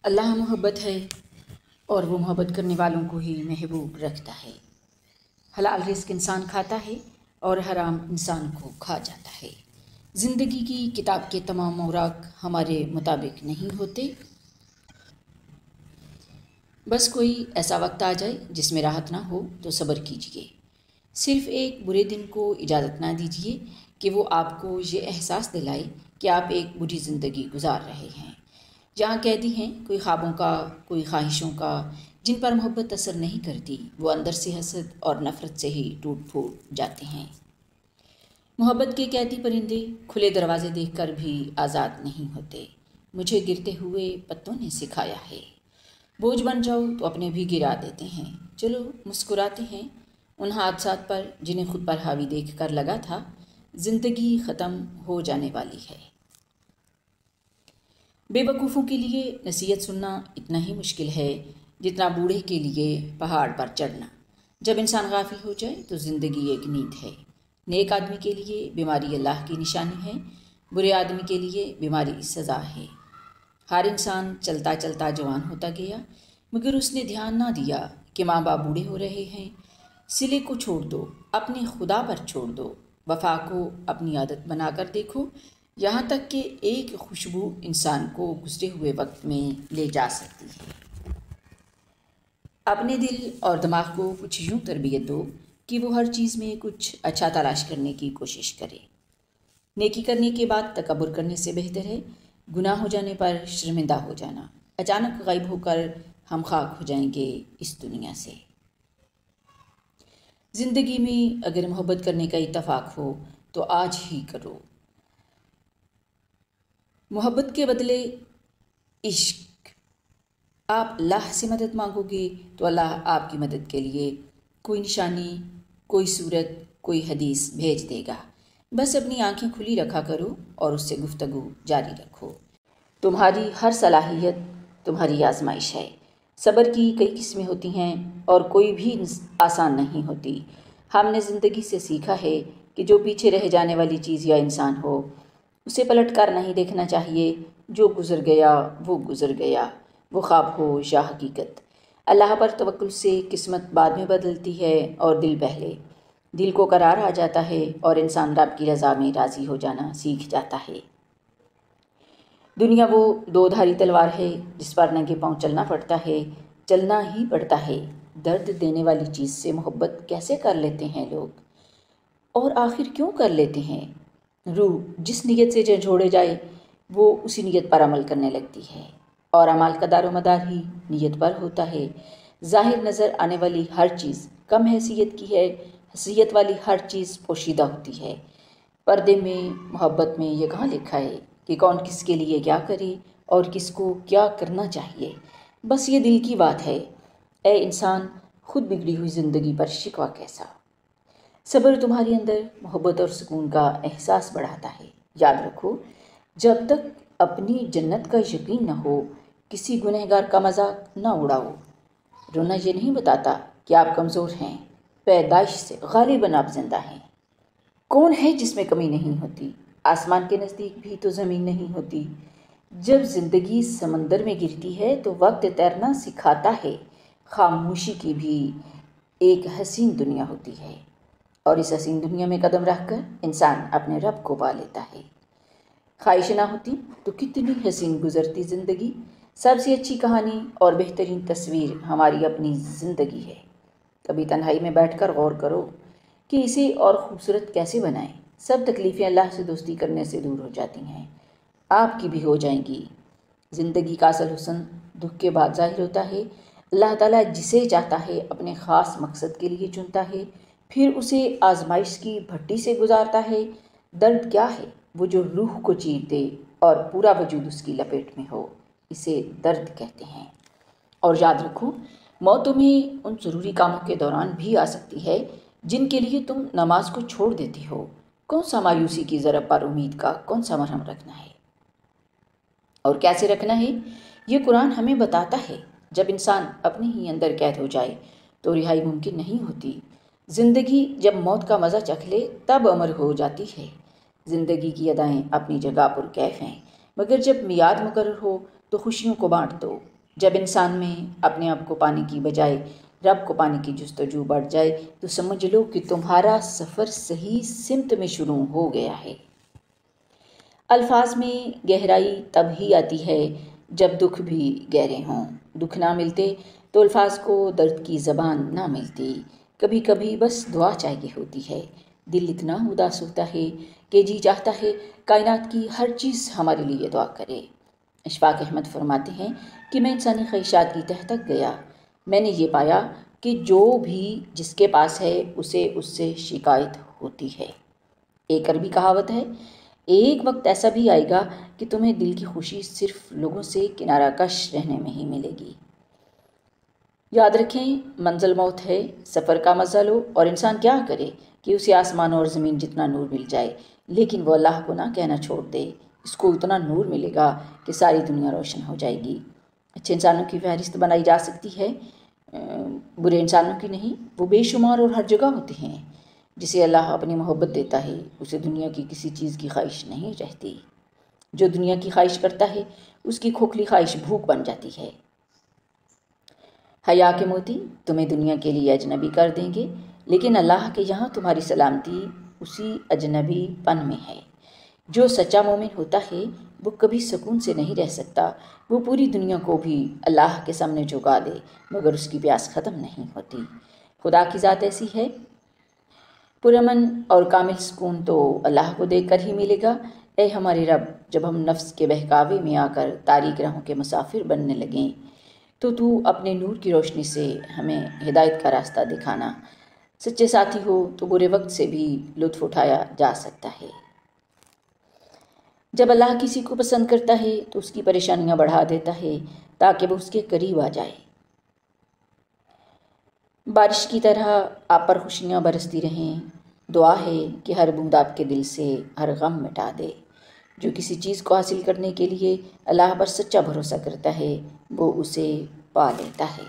اللہ محبت ہے اور وہ محبت کرنے والوں کو ہی محبوب رکھتا ہے۔ حلال رزق انسان کھاتا ہے اور حرام انسان کو کھا جاتا ہے۔ زندگی کی کتاب کے تمام اوراق ہمارے مطابق نہیں ہوتے، بس کوئی ایسا وقت آ جائے جس میں راحت نہ ہو تو صبر کیجیے۔ صرف ایک برے دن کو اجازت نہ دیجیے کہ وہ آپ کو یہ احساس دلائے کہ آپ ایک بری زندگی گزار رہے ہیں۔ جہاں قیدی ہیں کوئی خوابوں کا، کوئی خواہشوں کا، جن پر محبت اثر نہیں کرتی، وہ اندر سے حسد اور نفرت سے ہی ٹوٹ پھوٹ جاتے ہیں۔ محبت کے قیدی پرندے کھلے دروازے دیکھ کر بھی آزاد نہیں ہوتے۔ مجھے گرتے ہوئے پتوں نے سکھایا ہے، بوجھ بن جاؤ تو اپنے بھی گرا دیتے ہیں۔ چلو مسکراتے ہیں ان حادثات پر جنہیں خود پر حاوی دیکھ کر لگا تھا زندگی ختم ہو جانے والی ہے۔ بے وقوفوں کے لیے نصیحت سننا اتنا ہی مشکل ہے جتنا بوڑھے کے لیے پہاڑ پر چڑھنا۔ جب انسان غافل ہو جائے تو زندگی ایک نیند ہے۔ نیک آدمی کے لیے بیماری اللہ کی نشانی ہے، برے آدمی کے لیے بیماری سزا ہے۔ ہر انسان چلتا چلتا جوان ہوتا گیا، مگر اس نے دھیان نہ دیا کہ ماں باپ بوڑھے ہو رہے ہیں۔ صلے کو چھوڑ دو، اپنے خدا پر چھوڑ دو، وفا کو اپنی عادت بنا کر دیکھو، یہاں تک کہ ایک خوشبو انسان کو گزرے ہوئے وقت میں لے جا سکتی ہے۔ اپنے دل اور دماغ کو کچھ یوں تربیت دو کہ وہ ہر چیز میں کچھ اچھا تلاش کرنے کی کوشش کرے۔ نیکی کرنے کے بعد تکبر کرنے سے بہتر ہے گناہ ہو جانے پر شرمندہ ہو جانا۔ اچانک غائب ہو کر ہم خاک ہو جائیں گے اس دنیا سے۔ زندگی میں اگر محبت کرنے کا اتفاق ہو تو آج ہی کرو۔ محبت کے بدلے عشق۔ آپ اللہ سے مدد مانگو گے تو اللہ آپ کی مدد کے لیے کوئی نشانی، کوئی صورت، کوئی حدیث بھیج دے گا۔ بس اپنی آنکھیں کھلی رکھا کرو اور اس سے گفتگو جاری رکھو۔ تمہاری ہر صلاحیت تمہاری آزمائش ہے۔ صبر کی کئی قسمیں ہوتی ہیں اور کوئی بھی آسان نہیں ہوتی۔ ہم نے زندگی سے سیکھا ہے کہ جو پیچھے رہ جانے والی چیز یا انسان ہو اسے پلٹ کر نہیں دیکھنا چاہیے۔ جو گزر گیا وہ گزر گیا، وہ خواب ہو یا حقیقت۔ اللہ پر توکل سے قسمت بعد میں بدلتی ہے اور دل پہلے۔ دل کو قرار آ جاتا ہے اور انسان رب کی رضا میں راضی ہو جانا سیکھ جاتا ہے۔ دنیا وہ دو دھاری تلوار ہے جس پر ننگے پاؤں چلنا پڑتا ہے، چلنا ہی پڑتا ہے۔ درد دینے والی چیز سے محبت کیسے کر لیتے ہیں لوگ، اور آخر کیوں کر لیتے ہیں؟ روح جس نیت سے جھنجھوڑے جائے وہ اسی نیت پر عمل کرنے لگتی ہے، اور اعمال کا دار و مدار ہی نیت پر ہوتا ہے۔ ظاہر نظر آنے والی ہر چیز کم حیثیت کی ہے، حیثیت والی ہر چیز پوشیدہ ہوتی ہے۔ پردے میں محبت میں یہ کہاں لکھا ہے کہ کون کس کے لیے کیا کرے اور کس کو کیا کرنا چاہیے؟ بس یہ دل کی بات ہے۔ اے انسان، خود بگڑی ہوئی زندگی پر شکوہ کیسا؟ صبر تمہارے اندر محبت اور سکون کا احساس بڑھاتا ہے۔ یاد رکھو، جب تک اپنی جنت کا یقین نہ ہو کسی گنہگار کا مذاق نہ اڑاؤ۔ رونا یہ نہیں بتاتا کہ آپ کمزور ہیں، پیدائش سے غالباً آپ زندہ ہیں۔ کون ہے جس میں کمی نہیں ہوتی؟ آسمان کے نزدیک بھی تو زمین نہیں ہوتی۔ جب زندگی سمندر میں گرتی ہے تو وقت تیرنا سکھاتا ہے۔ خاموشی کی بھی ایک حسین دنیا ہوتی ہے، اور اس حسین دنیا میں قدم رکھ کر انسان اپنے رب کو پا لیتا ہے۔ خواہش نہ ہوتی تو کتنی حسین گزرتی زندگی۔ سب سے اچھی کہانی اور بہترین تصویر ہماری اپنی زندگی ہے۔ کبھی تنہائی میں بیٹھ کر غور کرو کہ اسے اور خوبصورت کیسے بنائیں۔ سب تکلیفیں اللہ سے دوستی کرنے سے دور ہو جاتی ہیں، آپ کی بھی ہو جائیں گی۔ زندگی کا اصل حسن دکھ کے بعد ظاہر ہوتا ہے۔ اللہ تعالیٰ جسے چاہتا ہے اپنے خاص مقصد کے لیے چنتا ہے، پھر اسے آزمائش کی بھٹی سے گزارتا ہے۔ درد کیا ہے؟ وہ جو روح کو چیر دے اور پورا وجود اس کی لپیٹ میں ہو، اسے درد کہتے ہیں۔ اور یاد رکھو، موت تمہیں ان ضروری کاموں کے دوران بھی آ سکتی ہے جن کے لیے تم نماز کو چھوڑ دیتی ہو۔ کون سا مایوسی کی ضرب پر امید کا کون سا مرہم رکھنا ہے اور کیسے رکھنا ہے، یہ قرآن ہمیں بتاتا ہے۔ جب انسان اپنے ہی اندر قید ہو جائے تو رہائی ممکن نہیں ہوتی۔ زندگی جب موت کا مزہ چکھ لے تب امر ہو جاتی ہے۔ زندگی کی ادائیں اپنی جگہ پر کیف ہیں، مگر جب میعاد مقرر ہو تو خوشیوں کو بانٹ دو۔ جب انسان میں اپنے آپ کو پانے کی بجائے رب کو پانے کی جستجو بڑھ جائے تو سمجھ لو کہ تمہارا سفر صحیح سمت میں شروع ہو گیا ہے۔ الفاظ میں گہرائی تب ہی آتی ہے جب دکھ بھی گہرے ہوں۔ دکھ نہ ملتے تو الفاظ کو درد کی زبان نہ ملتی۔ کبھی کبھی بس دعا چاہیے ہوتی ہے۔ دل اتنا اداس ہوتا ہے کہ جی چاہتا ہے کائنات کی ہر چیز ہمارے لیے دعا کرے۔ اشفاق احمد فرماتے ہیں کہ میں انسانی خواہشات کی تہ تک گیا، میں نے یہ پایا کہ جو بھی جس کے پاس ہے اسے اس سے شکایت ہوتی ہے۔ ایک عربی کہاوت ہے، ایک وقت ایسا بھی آئے گا کہ تمہیں دل کی خوشی صرف لوگوں سے کنارہ کش رہنے میں ہی ملے گی۔ یاد رکھیں، منزل موت ہے، سفر کا مزہ لو، اور انسان کیا کرے کہ اسے آسمان اور زمین جتنا نور مل جائے لیکن وہ اللہ کو نہ کہنا چھوڑ دے۔ اس کو اتنا نور ملے گا کہ ساری دنیا روشن ہو جائے گی۔ اچھے انسانوں کی فہرست بنائی جا سکتی ہے، برے انسانوں کی نہیں۔ وہ بے شمار اور ہر جگہ ہوتے ہیں۔ جسے اللہ اپنی محبت دیتا ہے اسے دنیا کی کسی چیز کی خواہش نہیں رہتی۔ جو دنیا کی خواہش کرتا ہے اس کی کھوکھلی خواہش بھوک بن جاتی ہے۔ حیا کے موتی تمہیں دنیا کے لیے اجنبی کر دیں گے، لیکن اللہ کے یہاں تمہاری سلامتی اسی اجنبی پن میں ہے۔ جو سچا مومن ہوتا ہے وہ کبھی سکون سے نہیں رہ سکتا۔ وہ پوری دنیا کو بھی اللہ کے سامنے جھکا دے مگر اس کی پیاس ختم نہیں ہوتی۔ خدا کی ذات ایسی ہے، پرامن اور کامل سکون تو اللہ کو دیکھ کر ہی ملے گا۔ اے ہمارے رب، جب ہم نفس کے بہکاوے میں آ کر تاریک راہوں کے مسافر بننے لگیں تو اپنے نور کی روشنی سے ہمیں ہدایت کا راستہ دکھانا۔ سچے ساتھی ہو تو برے وقت سے بھی لطف اٹھایا جا سکتا ہے۔ جب اللہ کسی کو پسند کرتا ہے تو اس کی پریشانیاں بڑھا دیتا ہے تاکہ وہ اس کے قریب آ جائے۔ بارش کی طرح آپ پر خوشیاں برستی رہیں۔ دعا ہے کہ ہر بوند آپ کے دل سے ہر غم مٹا دے۔ جو کسی چیز کو حاصل کرنے کے لیے اللہ پر سچا بھروسہ کرتا ہے وہ اسے پا لیتا ہے۔